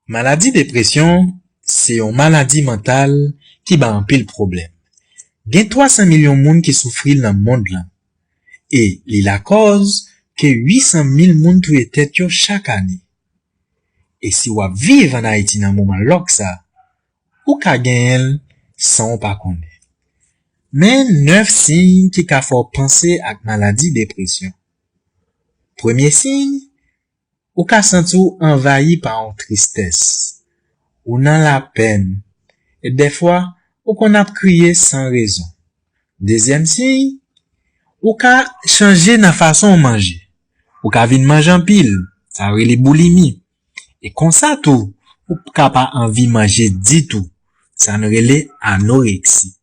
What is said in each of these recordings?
Maladie dépression, c'est une maladie mentale qui ba un pile problème. Gen 300 millions de moun qui souffrent dans le monde là. Et li la cause que 800 000 moun touye tête yo chaque année. Et si wap vive en Haïti dans moment lok ça, ou ka gen el sans ou pa connaît. Mais 9 signes qui ka fò penser ak maladie dépression. Premier signe, ou ka senti ou envahi par une tristesse, ou nan la peine, et des fois, ou qu'on a crié sans raison. Deuxième signe, ou ka changer nan façon ou manger, ou ka vin manger en pile, ça rele boulimie, et comme ça tout, ou ka pas envie manger du tout, ça rele anorexie.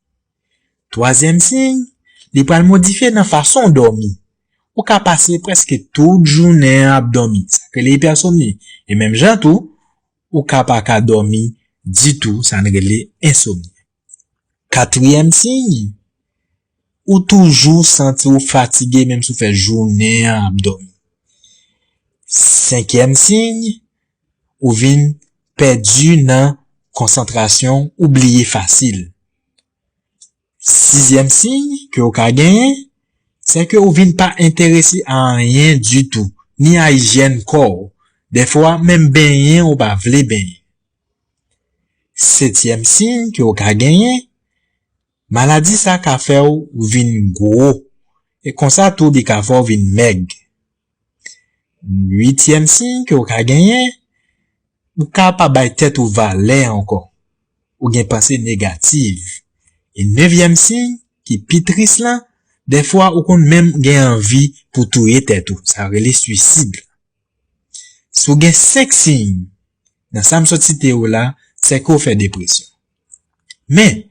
Troisième signe, li pral modifier nan façon dormi, ou ka passer presque toute journée à dormir, ça que l'hypersomnie, et même jan tout, ou ka pas ka dormi du tout, ça rele insomnie. Quatrième signe, ou toujours senti ou fatigué même si fait journée à dormir. Cinquième signe, ou vin perdu nan concentration, oublié facile. Sixième signe que ou ka genyen, c'est que ou vin pas intéressé à rien du tout, ni à hygiène corps. Des fois même baigner ou pas vle baigner. Septième signe que ou ka genyen, maladie ça ka fait ou vin gros et comme ça tout di ka fò vin maigre. Huitième signe que ou ka genyen, ou ka pa bay tête ou valet encore, ou gen pensée négative. Et neuvième signe qui pi triste là, des fois ou kon même gen envie pour touyer tête ou, ça rele suicide. Sou gen 5 signes dans ça m'soti ou là, c'est qu'on fait dépression. Mais